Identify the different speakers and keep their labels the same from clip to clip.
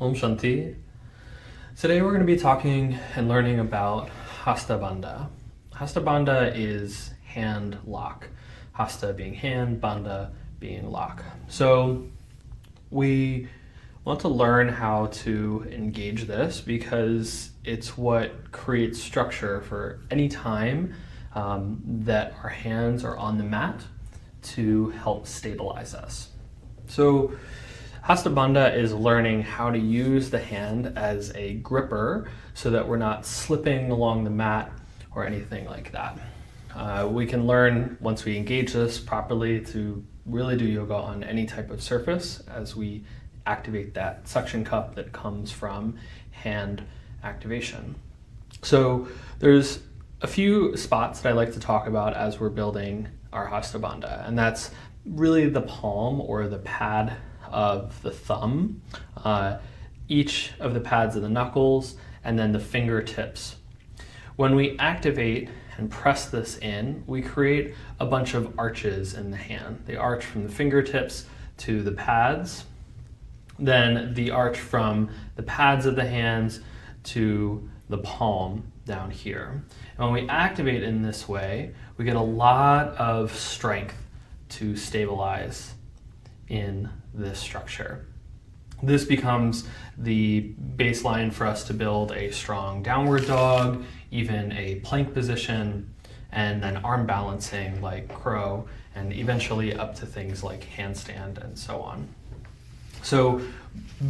Speaker 1: Om Shanti. Today we're going to be talking and learning about Hasta Bandha. Hasta Bandha is hand lock. Hasta being hand, Bandha being lock. So we want to learn how to engage this because it's what creates structure for any time that our hands are on the mat to help stabilize us. So Hasta Bandha is learning how to use the hand as a gripper so that we're not slipping along the mat or anything like that. We can learn, once we engage this properly, to really do yoga on any type of surface as we activate that suction cup that comes from hand activation. So there's a few spots that I like to talk about as we're building our Hasta Bandha, and that's really the palm or the pad of the thumb, each of the pads of the knuckles, and then the fingertips. When we activate and press this in, we create a bunch of arches in the hand. The arch from the fingertips to the pads, then the arch from the pads of the hands to the palm down here. And when we activate in this way, we get a lot of strength to stabilize in this structure. This becomes the baseline for us to build a strong downward dog, even a plank position, and then arm balancing like crow, and eventually up to things like handstand and so on. So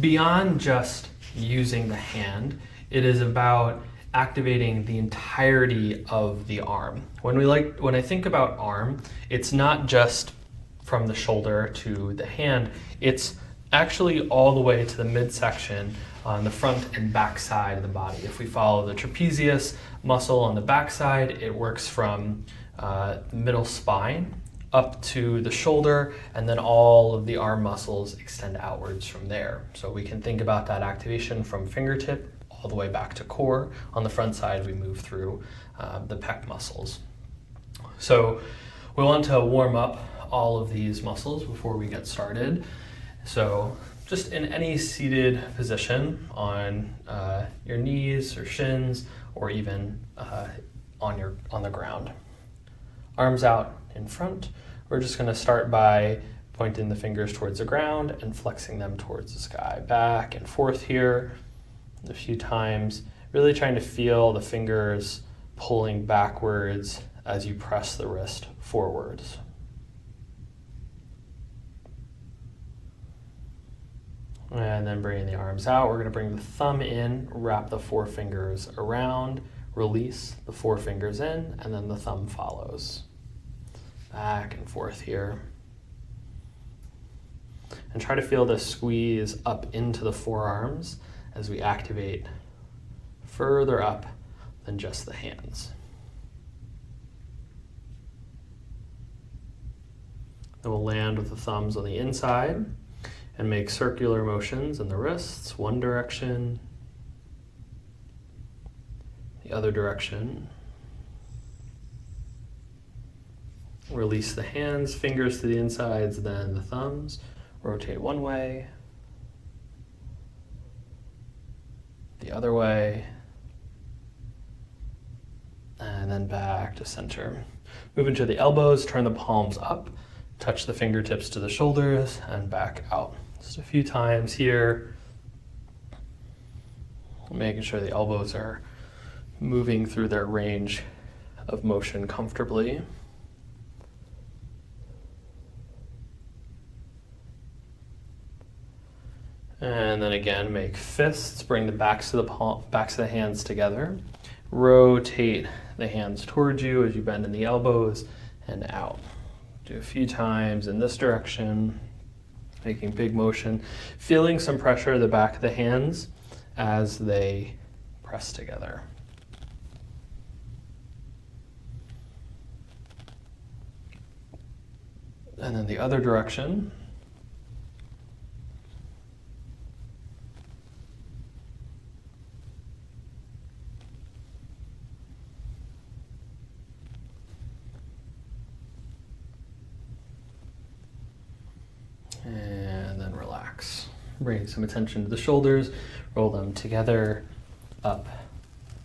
Speaker 1: beyond just using the hand, it is about activating the entirety of the arm. When I think about arm, it's not just from the shoulder to the hand, it's actually all the way to the midsection on the front and back side of the body. If we follow the trapezius muscle on the back side, it works from the middle spine up to the shoulder, and then all of the arm muscles extend outwards from there. So we can think about that activation from fingertip all the way back to core. On the front side, we move through the pec muscles. So we want to warm up all of these muscles before we get started. So just in any seated position on your knees or shins, or even on the ground. Arms out in front. We're just going to start by pointing the fingers towards the ground and flexing them towards the sky. Back and forth here a few times, really trying to feel the fingers pulling backwards as you press the wrist forwards. And then bringing the arms out, we're going to bring the thumb in, wrap the four fingers around, release the four fingers in, and then the thumb follows. Back and forth here. And try to feel the squeeze up into the forearms as we activate further up than just the hands. Then we'll land with the thumbs on the inside and make circular motions in the wrists, one direction, the other direction. Release the hands, fingers to the insides, then the thumbs. Rotate one way, the other way, and then back to center. Move into the elbows, turn the palms up, touch the fingertips to the shoulders, and back out. Just a few times here, making sure the elbows are moving through their range of motion comfortably. And then again, make fists, bring the backs of the hands together. Rotate the hands towards you as you bend in the elbows and out. Do a few times in this direction, making big motion, feeling some pressure at the back of the hands as they press together. And then the other direction. And then relax. Bring some attention to the shoulders, roll them together, up,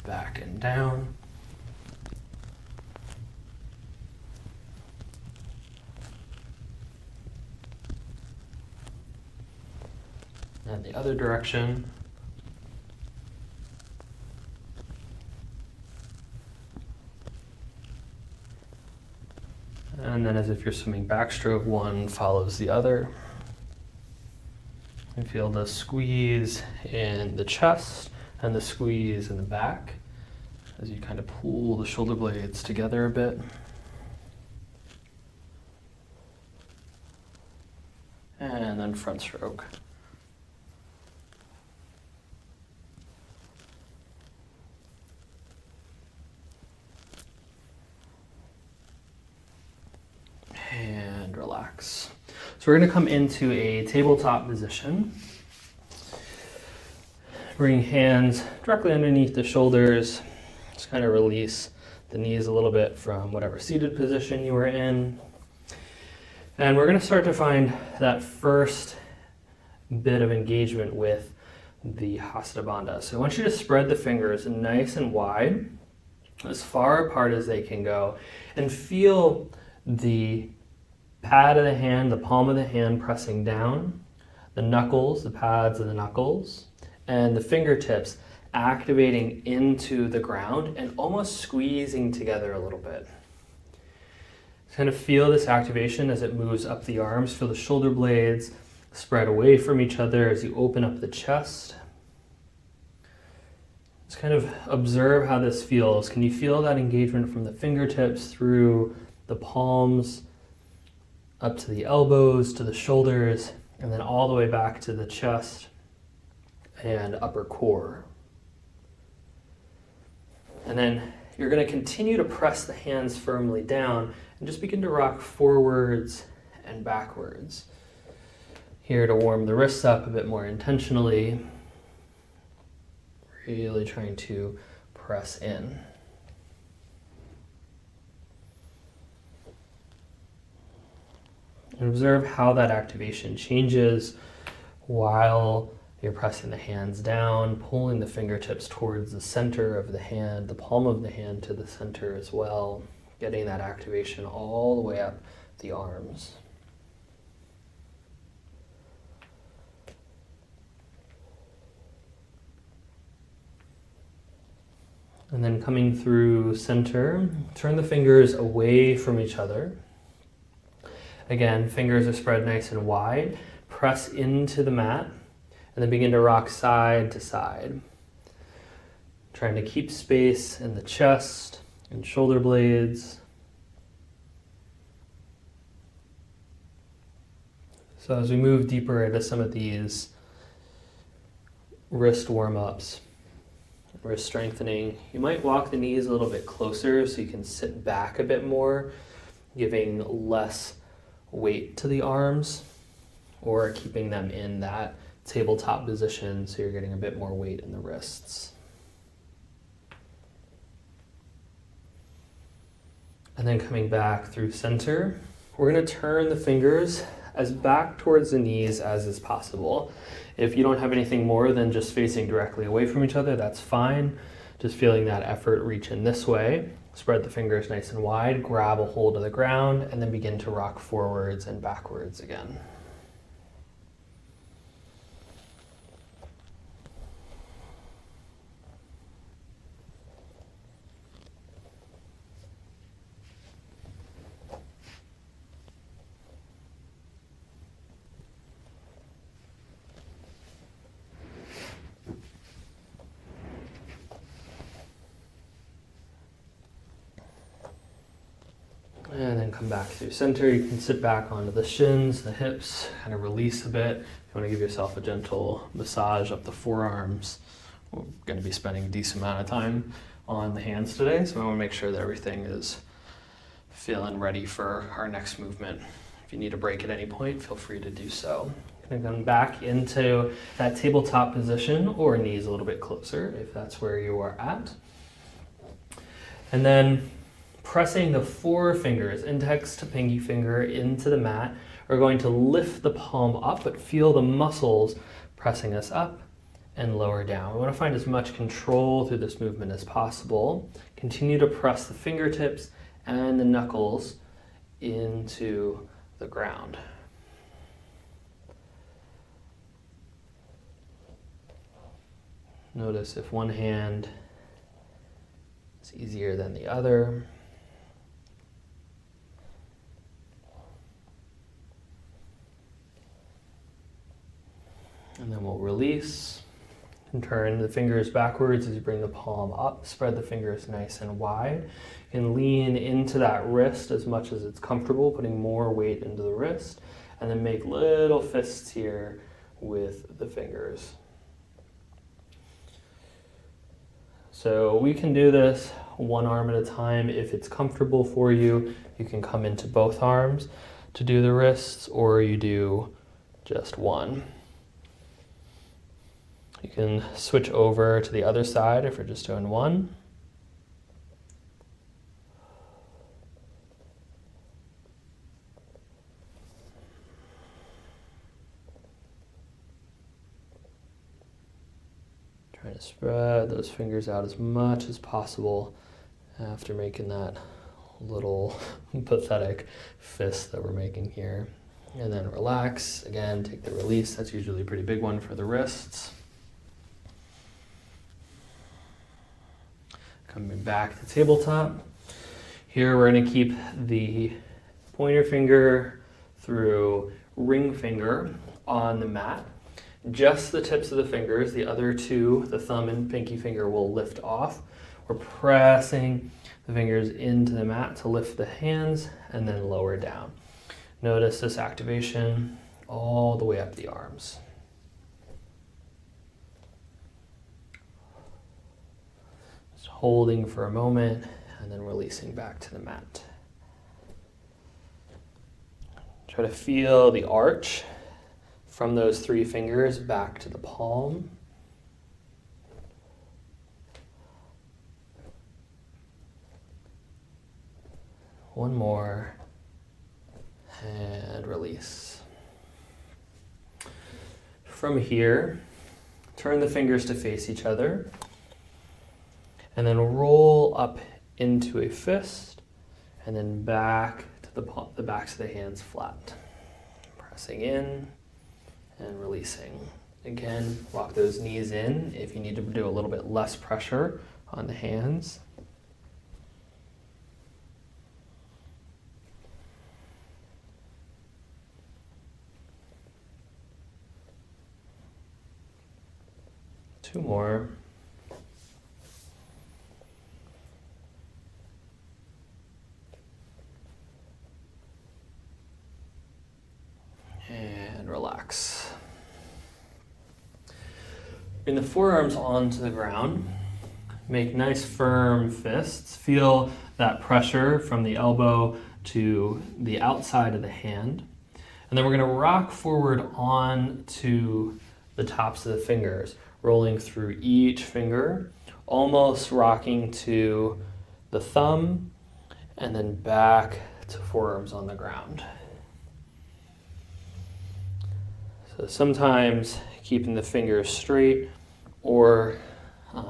Speaker 1: back, and down. And the other direction. And then as if you're swimming backstroke, one follows the other. You feel the squeeze in the chest and the squeeze in the back as you kind of pull the shoulder blades together a bit. And then front stroke. And relax. So we're going to come into a tabletop position. Bring hands directly underneath the shoulders. Just kind of release the knees a little bit from whatever seated position you were in. And we're going to start to find that first bit of engagement with the Hasta Bandha. So I want you to spread the fingers nice and wide, as far apart as they can go, and feel the pad of the hand, the palm of the hand pressing down, the knuckles, the pads of the knuckles, and the fingertips activating into the ground and almost squeezing together a little bit. Kind of feel this activation as it moves up the arms. Feel the shoulder blades spread away from each other as you open up the chest. Just kind of observe how this feels. Can you feel that engagement from the fingertips through the palms, up to the elbows, to the shoulders, and then all the way back to the chest and upper core. And then you're going to continue to press the hands firmly down and just begin to rock forwards and backwards. Here to warm the wrists up a bit more intentionally. Really trying to press in. And observe how that activation changes while you're pressing the hands down, pulling the fingertips towards the center of the hand, the palm of the hand to the center as well, getting that activation all the way up the arms. And then coming through center, turn the fingers away from each other. Again, fingers are spread nice and wide. Press into the mat and then begin to rock side to side. Trying to keep space in the chest and shoulder blades. So as we move deeper into some of these wrist warm-ups, wrist strengthening, you might walk the knees a little bit closer so you can sit back a bit more, giving less weight to the arms, or keeping them in that tabletop position so you're getting a bit more weight in the wrists. And then coming back through center, we're going to turn the fingers as back towards the knees as is possible. If you don't have anything more than just facing directly away from each other, that's fine. Just feeling that effort reach in this way. Spread the fingers nice and wide, grab a hold of the ground, and then begin to rock forwards and backwards again. And then come back through center. You can sit back onto the shins, the hips, kind of release a bit. You want to give yourself a gentle massage up the forearms. We're going to be spending a decent amount of time on the hands today, so I want to make sure that everything is feeling ready for our next movement. If you need a break at any point, feel free to do so. Going to come back into that tabletop position, or knees a little bit closer if that's where you are at. And then pressing the four fingers, index to pinky finger, into the mat, we're going to lift the palm up, but feel the muscles pressing us up and lower down. We want to find as much control through this movement as possible. Continue to press the fingertips and the knuckles into the ground. Notice if one hand is easier than the other. And then we'll release and turn the fingers backwards as you bring the palm up. Spread the fingers nice and wide. You can lean into that wrist as much as it's comfortable, putting more weight into the wrist, and then make little fists here with the fingers. So we can do this one arm at a time. If it's comfortable for you, you can come into both arms to do the wrists, or you do just one. You can switch over to the other side if you're just doing one. Trying to spread those fingers out as much as possible after making that little pathetic fist that we're making here. And then relax. Again, take the release. That's usually a pretty big one for the wrists. Coming back to tabletop. Here we're going to keep the pointer finger through ring finger on the mat. Just the tips of the fingers, the other two, the thumb and pinky finger, will lift off. We're pressing the fingers into the mat to lift the hands and then lower down. Notice this activation all the way up the arms. Just holding for a moment and then releasing back to the mat. Try to feel the arch from those three fingers back to the palm. One more, and release. From here, turn the fingers to face each other, and then roll up into a fist, and then back to the backs of the hands flat. Pressing in and releasing. Again, lock those knees in if you need to do a little bit less pressure on the hands. Two more. And relax. Bring the forearms onto the ground. Make nice firm fists. Feel that pressure from the elbow to the outside of the hand. And then we're going to rock forward onto the tops of the fingers, rolling through each finger, almost rocking to the thumb, and then back to forearms on the ground. So sometimes keeping the fingers straight or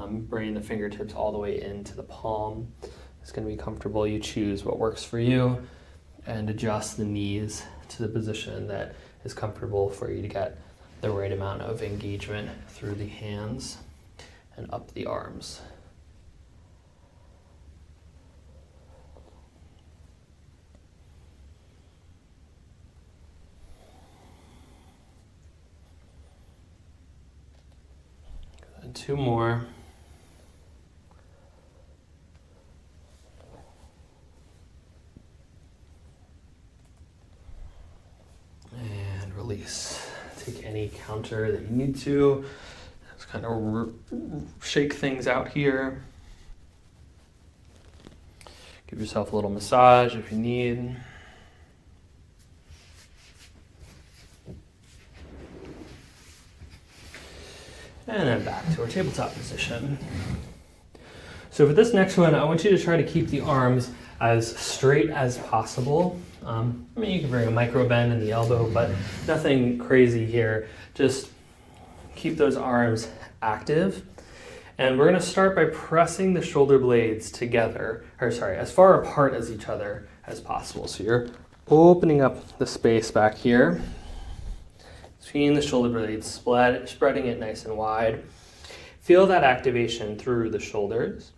Speaker 1: bringing the fingertips all the way into the palm is going to be comfortable. You choose what works for you and adjust the knees to the position that is comfortable for you to get the right amount of engagement through the hands and up the arms. And two more. And release. Take any counter that you need to. Just kind of shake things out here. Give yourself a little massage if you need. And then back to our tabletop position. So for this next one, I want you to try to keep the arms as straight as possible. I mean, you can bring a micro bend in the elbow, but nothing crazy here. Just keep those arms active. And we're going to start by pressing the shoulder blades together, as far apart as each other as possible. So you're opening up the space back here between the shoulder blades, spreading it nice and wide. Feel that activation through the shoulders.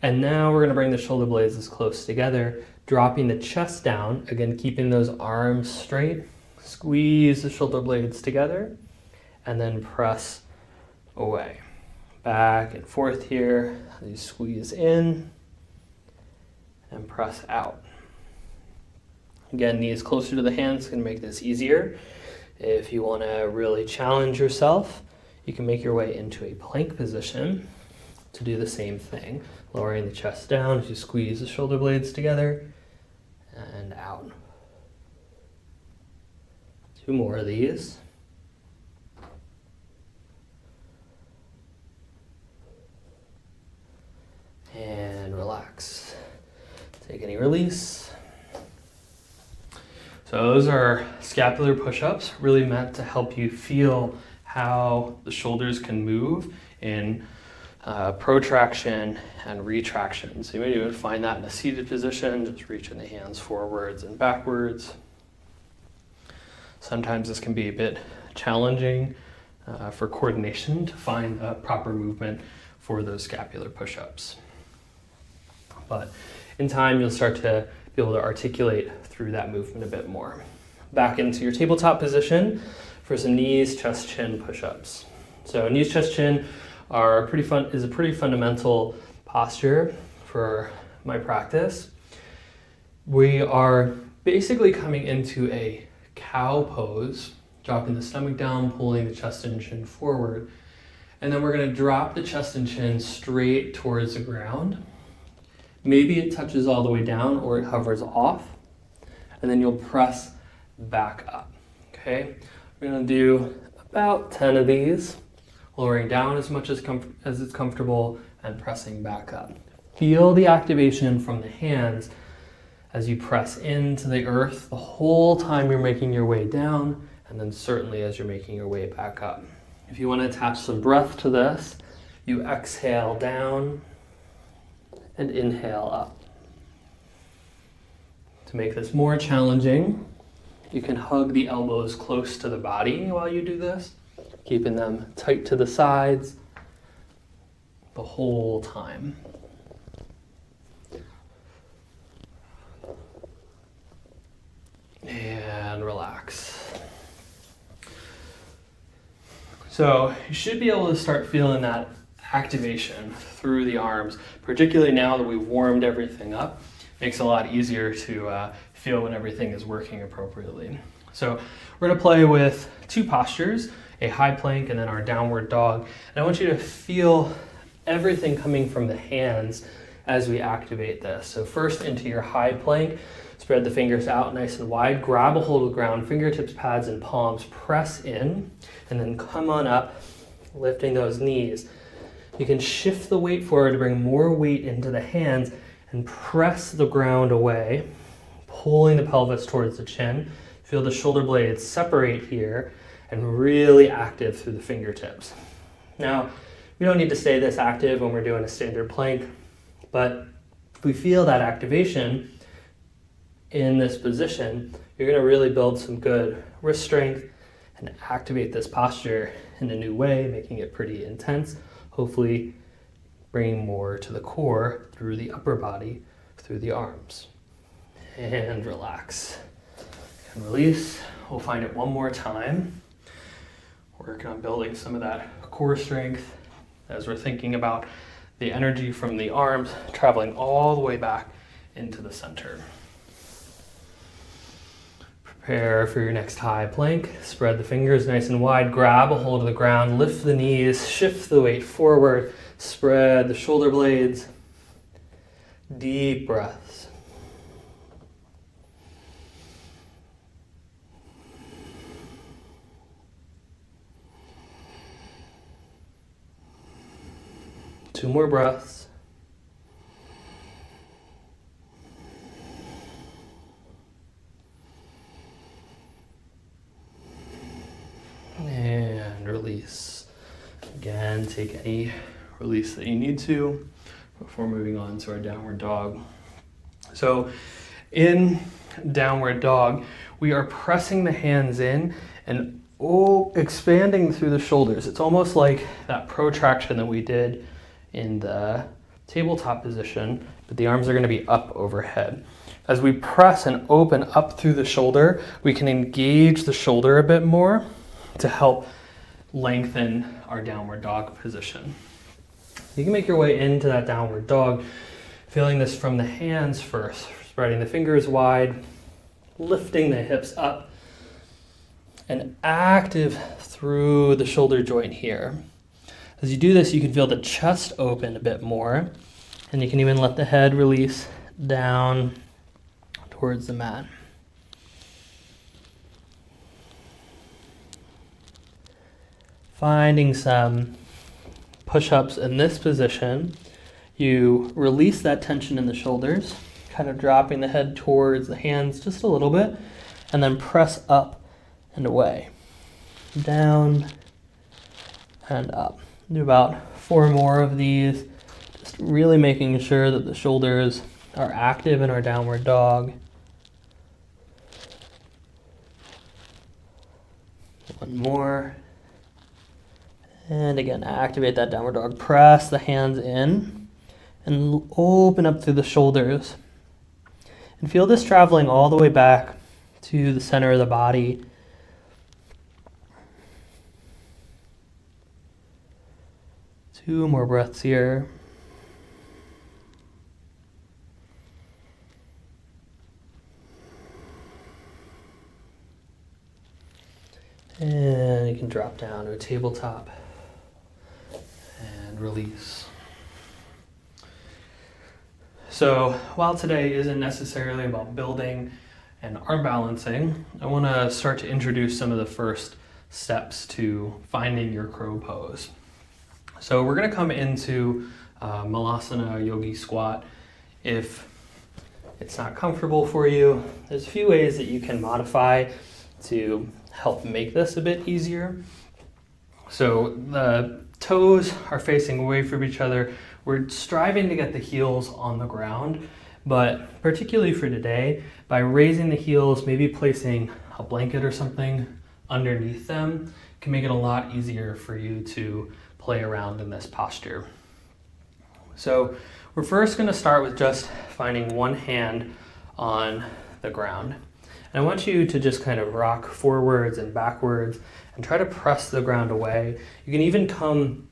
Speaker 1: And now we're going to bring the shoulder blades as close together, dropping the chest down, again keeping those arms straight. Squeeze the shoulder blades together and then press away. Back and forth here. You squeeze in and press out. Again, knees closer to the hands can make this easier. If you want to really challenge yourself, you can make your way into a plank position to do the same thing. Lowering the chest down as you squeeze the shoulder blades together and out. 2 more of these. And relax. Take any release. So those are scapular push-ups, really meant to help you feel how the shoulders can move in protraction and retraction. So you may even find that in a seated position, just reaching the hands forwards and backwards. Sometimes this can be a bit challenging for coordination to find a proper movement for those scapular push-ups. But in time, you'll start to be able to articulate through that movement a bit more. Back into your tabletop position for some knees, chest, chin push-ups. So knees, chest, chin is a pretty fundamental posture for my practice. We are basically coming into a cow pose, dropping the stomach down, pulling the chest and chin forward. And then we're going to drop the chest and chin straight towards the ground. Maybe it touches all the way down or it hovers off. And then you'll press back up. Okay? We're going to do about 10 of these, lowering down as much as it's comfortable and pressing back up. Feel the activation from the hands as you press into the earth the whole time you're making your way down, and then certainly as you're making your way back up. If you want to attach some breath to this, you exhale down and inhale up. To make this more challenging, you can hug the elbows close to the body while you do this, keeping them tight to the sides the whole time. And relax. So you should be able to start feeling that activation through the arms, particularly now that we've warmed everything up. Makes it a lot easier to feel when everything is working appropriately. So we're going to play with 2 postures, a high plank and then our downward dog. And I want you to feel everything coming from the hands as we activate this. So first into your high plank, spread the fingers out nice and wide, grab a hold of the ground, fingertips, pads, and palms, press in, and then come on up, lifting those knees. You can shift the weight forward to bring more weight into the hands and press the ground away, pulling the pelvis towards the chin. Feel the shoulder blades separate here and really active through the fingertips. Now, we don't need to stay this active when we're doing a standard plank, but if we feel that activation in this position, you're going to really build some good wrist strength and activate this posture in a new way, making it pretty intense, hopefully bringing more to the core through the upper body, through the arms. And relax. And release. We'll find it one more time. Working on building some of that core strength as we're thinking about the energy from the arms traveling all the way back into the center. Prepare for your next high plank. Spread the fingers nice and wide. Grab a hold of the ground. Lift the knees. Shift the weight forward. Spread the shoulder blades. Deep breaths. Two more breaths. And release. and take any release that you need to before moving on to our downward dog. So in downward dog, we are pressing the hands in and expanding through the shoulders. It's almost like that protraction that we did in the tabletop position, but the arms are going to be up overhead. As we press and open up through the shoulder, we can engage the shoulder a bit more to help lengthen our downward dog position. You can make your way into that downward dog, feeling this from the hands first, spreading the fingers wide, lifting the hips up, and active through the shoulder joint here. As you do this, you can feel the chest open a bit more, and you can even let the head release down towards the mat. Finding some push-ups in this position, you release that tension in the shoulders, kind of dropping the head towards the hands just a little bit, and then press up and away, down and up. Do about 4 more of these, just really making sure that the shoulders are active in our downward dog. 1 more. And again, activate that downward dog. Press the hands in and open up through the shoulders. And feel this traveling all the way back to the center of the body. Two more breaths here. And you can drop down to a tabletop and release. So while today isn't necessarily about building and arm balancing, I want to start to introduce some of the first steps to finding your crow pose. So we're going to come into Malasana Yogi Squat. If it's not comfortable for you, there's a few ways that you can modify to help make this a bit easier. So the toes are facing away from each other. We're striving to get the heels on the ground, but particularly for today, by raising the heels, maybe placing a blanket or something underneath them can make it a lot easier for you to play around in this posture. So we're first going to start with just finding one hand on the ground. And I want you to just kind of rock forwards and backwards and try to press the ground away. You can even come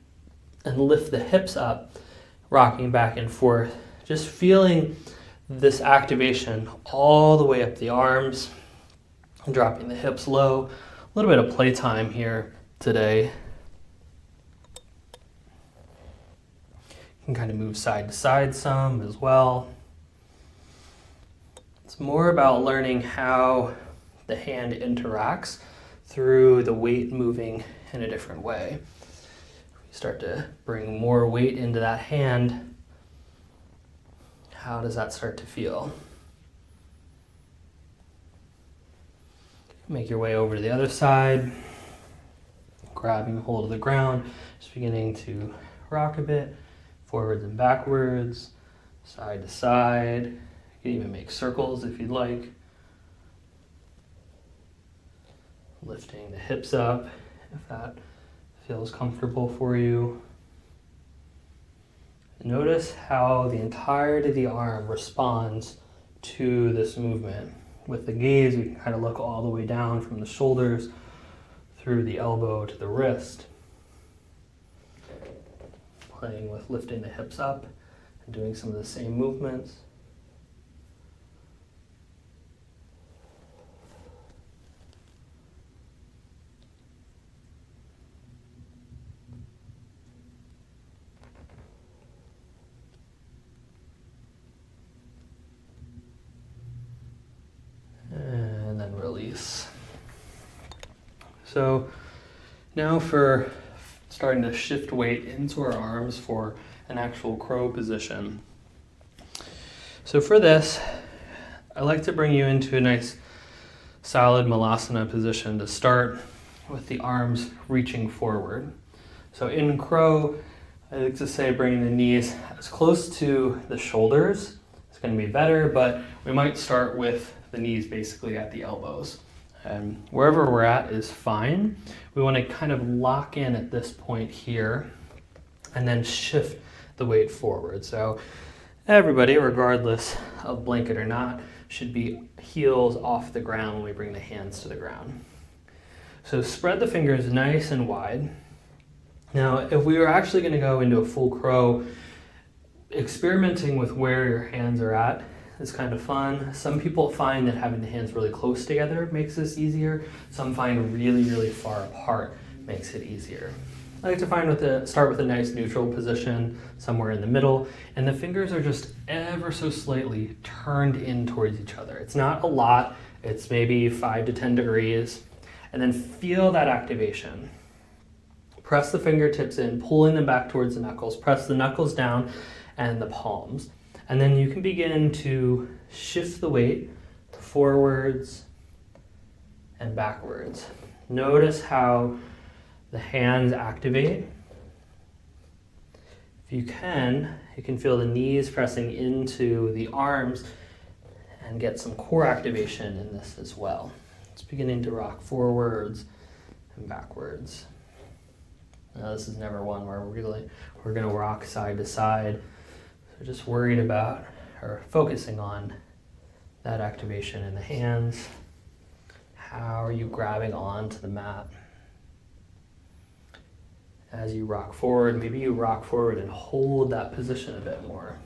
Speaker 1: and lift the hips up, rocking back and forth, just feeling this activation all the way up the arms, and dropping the hips low. A little bit of playtime here today. You can kind of move side to side some as well. It's more about learning how the hand interacts through the weight moving in a different way. We start to bring more weight into that hand. How does that start to feel? Make your way over to the other side, grabbing hold of the ground, just beginning to rock a bit, forwards and backwards, side to side. You can even make circles if you'd like. Lifting the hips up if that feels comfortable for you. Notice how the entirety of the arm responds to this movement. With the gaze, we can kind of look all the way down from the shoulders through the elbow to the wrist. Playing with lifting the hips up and doing some of the same movements. And then release. So now for starting to shift weight into our arms for an actual crow position. So for this, I like to bring you into a nice solid Malasana position to start with the arms reaching forward. So in crow, I like to say bringing the knees as close to the shoulders is going to be better, but we might start with the knees basically at the elbows. And wherever we're at is fine. We want to kind of lock in at this point here and then shift the weight forward. So everybody, regardless of blanket or not, should be heels off the ground when we bring the hands to the ground. So spread the fingers nice and wide. Now, if we were actually going to go into a full crow, experimenting with where your hands are at is kind of fun. Some people find that having the hands really close together makes this easier. Some find really, really far apart makes it easier. I like to start with a nice neutral position somewhere in the middle, and the fingers are just ever so slightly turned in towards each other. It's not a lot, it's maybe 5 to 10 degrees, and then feel that activation. Press the fingertips in, pulling them back towards the knuckles. Press the knuckles down and the palms. And then you can begin to shift the weight forwards and backwards. Notice how the hands activate. If you can feel the knees pressing into the arms and get some core activation in this as well. It's beginning to rock forwards and backwards. Now this is never one where we're going to rock side to side. So just worried about or focusing on that activation in the hands. How are you grabbing onto the mat? As you rock forward, maybe you rock forward and hold that position a bit more.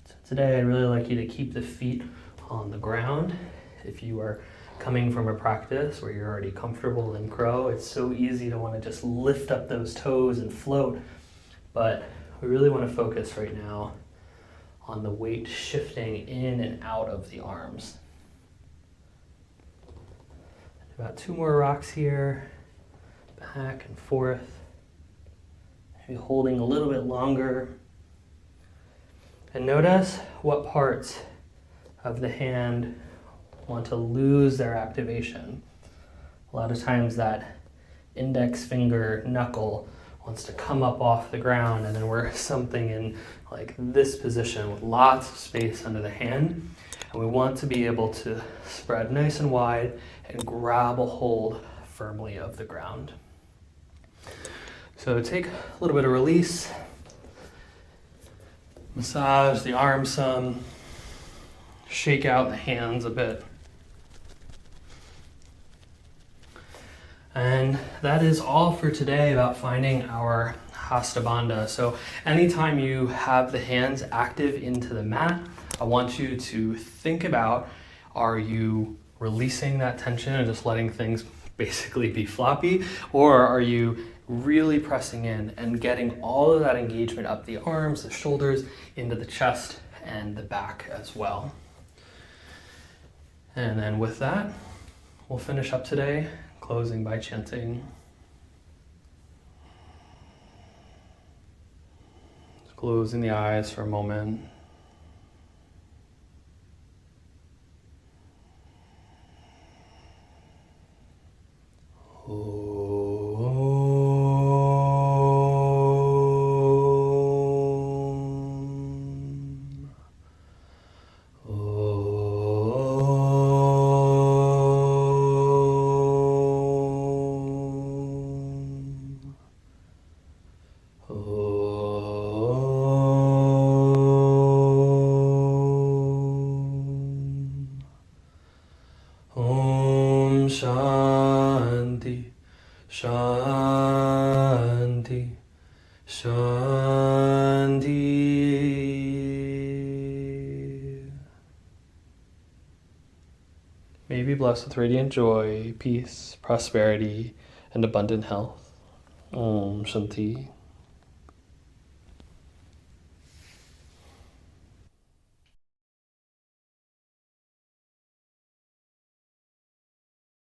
Speaker 1: So today I'd really like you to keep the feet on the ground. If you are coming from a practice where you're already comfortable in crow, it's so easy to want to just lift up those toes and float, but we really want to focus right now on the weight shifting in and out of the arms. About 2 more rocks here, back and forth, maybe holding a little bit longer. And notice what parts of the hand want to lose their activation. A lot of times that index finger knuckle wants to come up off the ground, and then we're something in like this position with lots of space under the hand. And we want to be able to spread nice and wide and grab a hold firmly of the ground. So take a little bit of release, massage the arms some, shake out the hands a bit. And that is all for today about finding our Hasta Bandha. So anytime you have the hands active into the mat, I want you to think about, are you releasing that tension and just letting things basically be floppy? Or are you really pressing in and getting all of that engagement up the arms, the shoulders, into the chest and the back as well? And then with that, we'll finish up today, closing by chanting. Closing the eyes for a moment. Shanti, Shanti, Shanti. May you be blessed with radiant joy, peace, prosperity, and abundant health. Om Shanti.